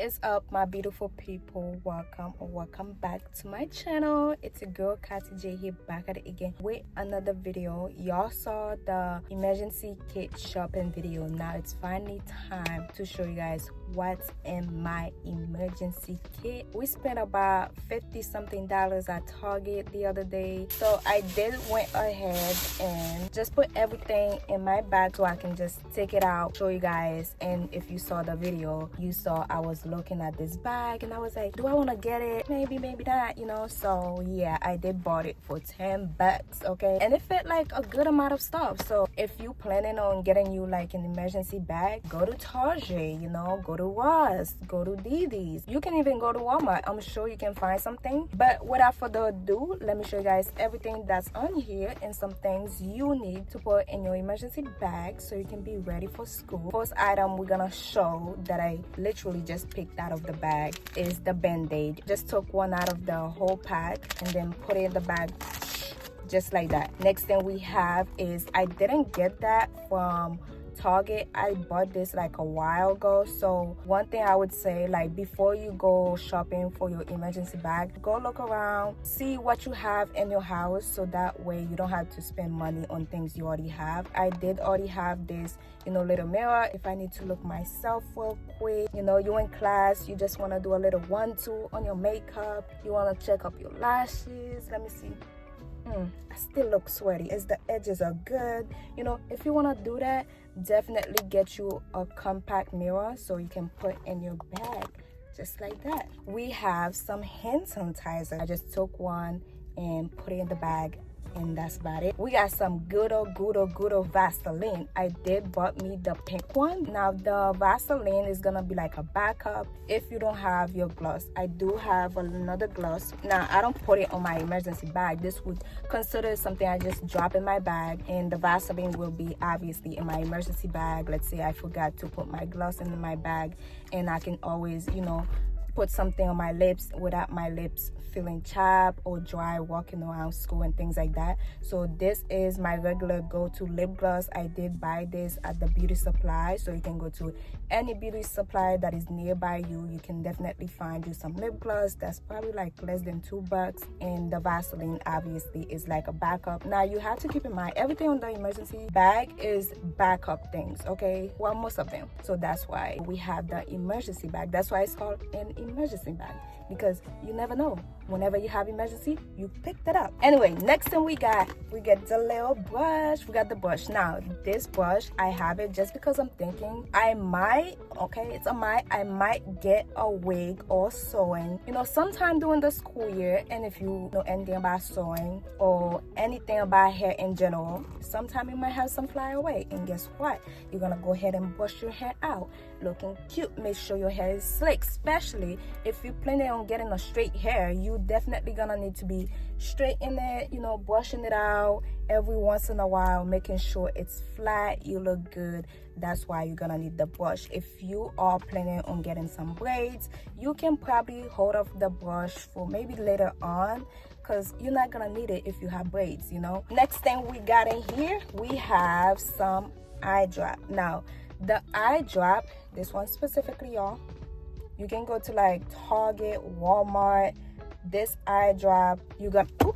is up, my beautiful people? Welcome back to my channel. It's a girl Kati J here, back at it again with another video. Y'all saw the emergency kit shopping video. Now it's finally time to show you guys what's in my emergency kit. We spent about $50 something at Target the other day, so I did went ahead and just put everything in my bag so I can just take it out, show you guys. And if you saw the video, you saw I was looking at this bag and I was like, do I want to get it? Maybe not, you know. So yeah, I did bought it for $10, okay, and it fit like a good amount of stuff. So if you planning on getting you like an emergency bag, go to Target, you know, go to Ross, go to Didi's, you can even go to Walmart. I'm sure you can find something. But without further ado, let me show you guys everything that's on here and some things you need to put in your emergency bag so you can be ready for school. First item we're gonna show that I literally just picked out of the bag is the band-aid. Just took one out of the whole pack and then put it in the bag just like that. Next thing we have is, I didn't get that from Target. I bought this like a while ago. So one thing I would say, like, before you go shopping for your emergency bag, go look around, see what you have in your house, so that way you don't have to spend money on things you already have. I did already have this, you know, little mirror if I need to look myself real quick. You know, you in class, you just want to do a little 1-2 on your makeup, you want to check up your lashes. Let me see. I still look sweaty. Is the edges are good? You know, if you want to do that, definitely get you a compact mirror so you can put in your bag just like that. We have some hand sanitizer. I just took one and put it in the bag, and that's about it. We got some good old Vaseline. I did bought me the pink one. Now the Vaseline is gonna be like a backup if you don't have your gloss. I do have another gloss. Now I don't put it on my emergency bag. This would consider something I just drop in my bag, and the Vaseline will be obviously in my emergency bag. Let's say I forgot to put my gloss in my bag, and I can always, you know, put something on my lips without my lips feeling chapped or dry walking around school and things like that. So this is my regular go-to lip gloss. I did buy this at the beauty supply, so you can go to any beauty supply that is nearby you. You can definitely find you some lip gloss that's probably like less than $2, and the Vaseline obviously is like a backup. Now you have to keep in mind, everything on the emergency bag is backup things, okay? Well, most of them. So that's why we have the emergency bag. That's why it's called an emergency bag, because you never know. Whenever you have emergency, you pick that up. Anyway, next thing we get the little brush. We got the brush. Now this brush, I have it just because I'm thinking I might, okay, it's a might, I might get a wig or sewing, you know, sometime during the school year. And if you know anything about sewing or anything about hair in general, sometime you might have some fly away, and guess what, you're gonna go ahead and brush your hair out looking cute. Make sure your hair is slick, especially if you're planning on getting a straight hair. You definitely gonna need to be straightening it, you know, brushing it out every once in a while, making sure it's flat, you look good. That's why you're gonna need the brush. If you are planning on getting some braids, you can probably hold off the brush for maybe later on, because you're not gonna need it if you have braids, you know. Next thing we got in here, we have some eye drop. Now the eye drop, this one specifically, y'all, you can go to like Target, Walmart. This eye drop, you got, ooh,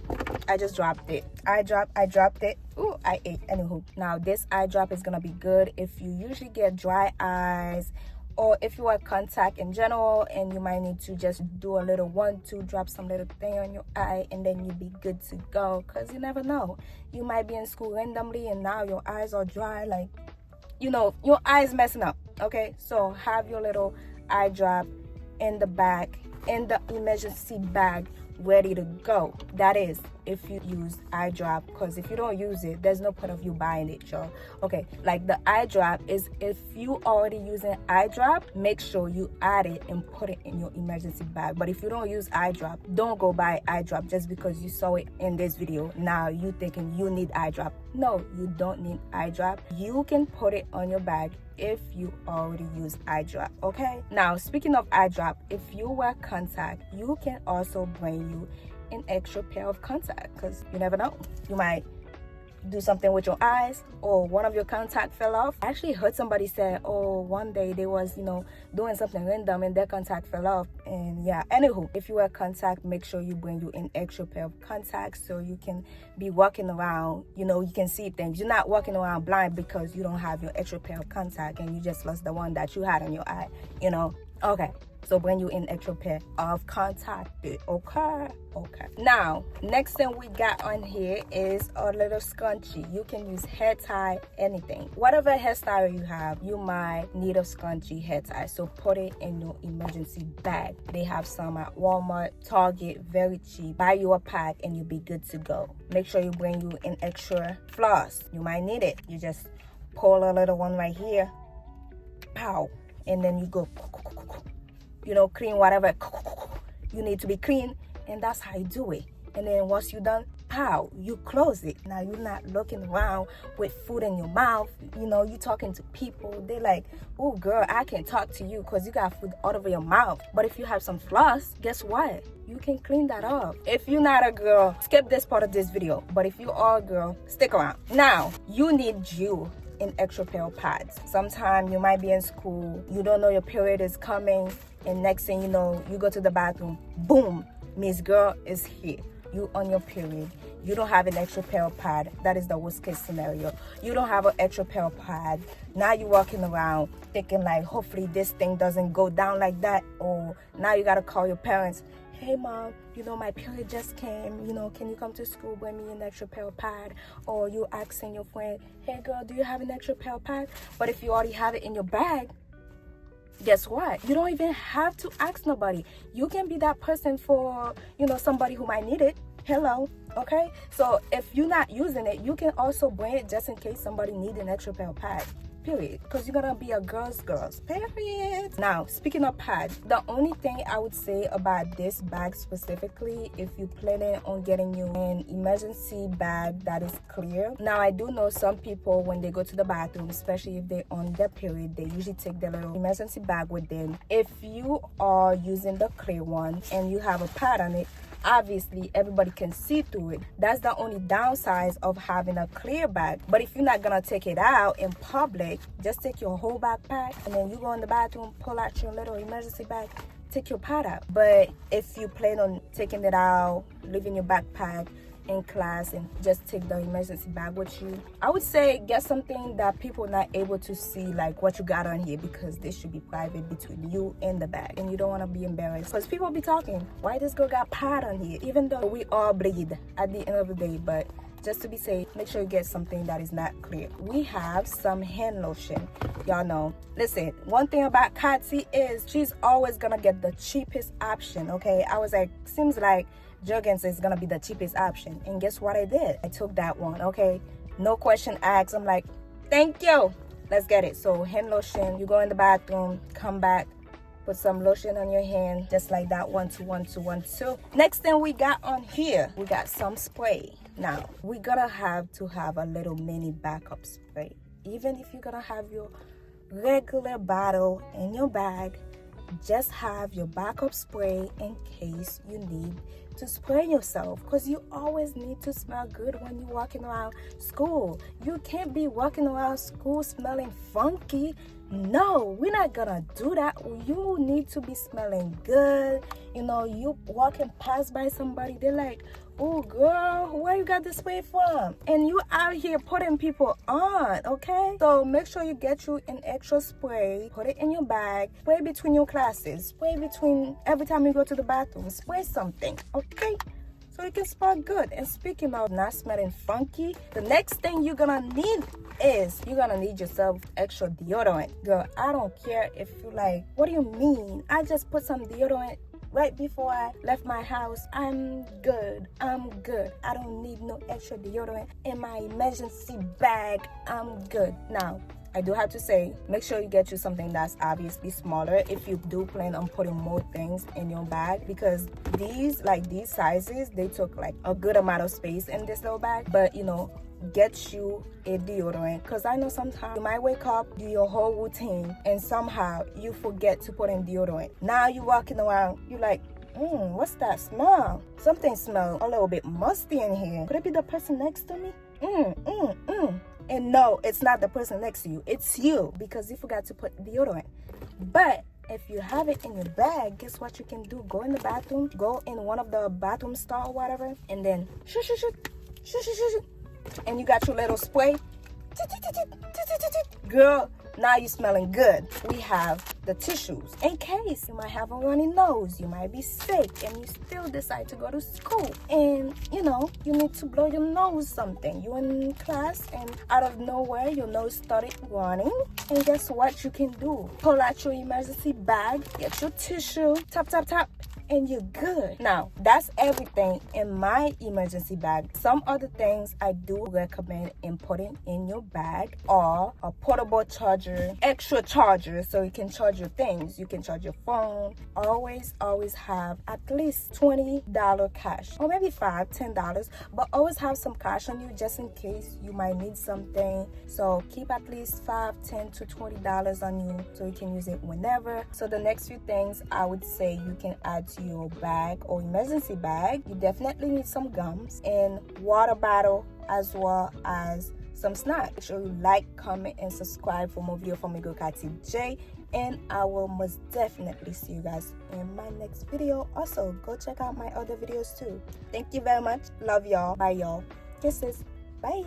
I just dropped it. I dropped it. Ooh, I ate. Anywho, now this eye drop is gonna be good if you usually get dry eyes, or if you wear contact in general and you might need to just do a little 1-2, drop some little thing on your eye, and then you'll be good to go. Because you never know, you might be in school randomly and now your eyes are dry, like, you know, your eyes messing up, okay? So have your little eye drop in the bag, in the emergency bag, ready to go. That is if you use eye drop, because if you don't use it, there's no point of you buying it, y'all. Okay, like the eye drop is, if you already using eye drop, make sure you add it and put it in your emergency bag. But if you don't use eye drop, don't go buy eye drop just because you saw it in this video. Now you thinking you need eye drop. No, you don't need eye drop. You can put it on your bag if you already use eye drop, okay? Now speaking of eye drop, if you wear contact, you can also bring you an extra pair of contact, because you never know, you might do something with your eyes, or one of your contact fell off. I actually heard somebody say, oh, one day they was, doing something random and their contact fell off. And yeah, anywho, if you wear contact, make sure you bring you an extra pair of contacts so you can be walking around, you can see things. You're not walking around blind because you don't have your extra pair of contact and you just lost the one that you had on your eye, Okay. So bring you an extra pair of contact. Okay. Now, next thing we got on here is a little scrunchie. You can use hair tie, anything. Whatever hairstyle you have, you might need a scrunchie hair tie. So put it in your emergency bag. They have some at Walmart, Target, very cheap. Buy you a pack and you'll be good to go. Make sure you bring you an extra floss. You might need it. You just pull a little one right here. Pow. And then you go, clean whatever you need to be clean, and that's how you do it. And then once you're done, pow, you close it. Now you're not looking around with food in your mouth. You talking to people, they're like, oh girl, I can't talk to you because you got food all over your mouth. But if you have some floss, guess what? You can clean that off. If you're not a girl, skip this part of this video. But if you are a girl, stick around. Now you need an extra pair of pads. Sometime you might be in school, you don't know your period is coming, and next thing you know, you go to the bathroom, boom, Miss Girl is here. You on your period. You don't have an extra pair of pad. That is the worst case scenario. You don't have an extra pair of pad. Now you're walking around thinking like, hopefully this thing doesn't go down like that. Or now you gotta call your parents. Hey mom, my period just came, can you come to school, bring me an extra pair of pad? Or you asking your friend, hey girl, do you have an extra pair of pad? But if you already have it in your bag, guess what? You don't even have to ask nobody. You can be that person for, somebody who might need it. Hello, okay? So if you're not using it, you can also bring it just in case somebody needs an extra pair of pad. Period. Because you're gonna be a girl's period. Now, speaking of pads, the only thing I would say about this bag specifically, if you planning on getting you an emergency bag that is clear. Now, I do know some people, when they go to the bathroom, especially if they're on their period, they usually take their little emergency bag with them. If you are using the clear one and you have a pad on it, obviously everybody can see through it. That's the only downside of having a clear bag. But if you're not gonna take it out in public, just take your whole backpack and then you go in the bathroom, pull out your little emergency bag, take your pad out. But if you plan on taking it out, leaving your backpack in class and just take the emergency bag with you, I would say get something that people are not able to see, like what you got on here, because this should be private between you and the bag, and you don't want to be embarrassed because people be talking, why this girl got pad on here, even though we all bleed at the end of the day. But just to be safe, make sure you get something that is not clear. We have some hand lotion. Y'all know, listen, one thing about Katsi is she's always gonna get the cheapest option. Okay, I was like, seems like Jergens is gonna be the cheapest option, and guess what I did? I took that one. Okay, no question asked. I'm like, thank you, let's get it. So hand lotion, you go in the bathroom, come back, put some lotion on your hand, just like that. 1 2 1 2 1 2. Next thing we got on here, we got some spray. Now we're gonna have to have a little mini backup spray. Even if you're gonna have your regular bottle in your bag, just have your backup spray in case you need to spray yourself, because you always need to smell good when you're walking around school. You can't be walking around school smelling funky. No, we're not gonna do that. You need to be smelling good. You walking past by somebody, they're like, oh girl, where you got this spray from? And you out here putting people on, okay? So make sure you get you an extra spray, put it in your bag, spray between your classes, spray between every time you go to the bathroom, spray something, okay? So you can smell good. And speaking of not smelling funky, the next thing you're gonna need is you're gonna need yourself extra deodorant. Girl, I don't care if you like, what do you mean? I just put some deodorant right before I left my house. I'm good. I don't need no extra deodorant in my emergency bag. I'm good. Now, I do have to say, make sure you get you something that's obviously smaller if you do plan on putting more things in your bag, because these sizes, they took like a good amount of space in this little bag. But get you a deodorant, because I know sometimes you might wake up, do your whole routine, and somehow you forget to put in deodorant. Now you're walking around, you're like, what's that smell? Something smells a little bit musty in here. Could it be the person next to me? And no, it's not the person next to you, it's you, because you forgot to put deodorant. But if you have it in your bag, guess what you can do? Go in the bathroom, go in one of the bathroom stall or whatever, and then and you got your little spray. Girl, now you're smelling good. We have the tissues in case you might have a runny nose, you might be sick, and you still decide to go to school, and you know you need to blow your nose something. You're in class and out of nowhere your nose started running, and guess what you can do? Pull out your emergency bag, get your tissue, tap, and you're good. Now, that's everything in my emergency bag. Some other things I do recommend putting in your bag are a portable charger, extra charger, so you can charge your things. You can charge your phone. Always have at least $20 cash, or maybe $5-10, but always have some cash on you just in case you might need something. So keep at least $5, $10 to $20 on you so you can use it whenever. So the next few things I would say you can add to your bag or emergency bag. You definitely need some gums and water bottle, as well as some snacks. Make sure you like, comment, and subscribe for more video from your girl Kati J, and I will most definitely see you guys in my next video. Also, go check out my other videos too. Thank you very much. Love y'all. Bye y'all. Kisses. Bye.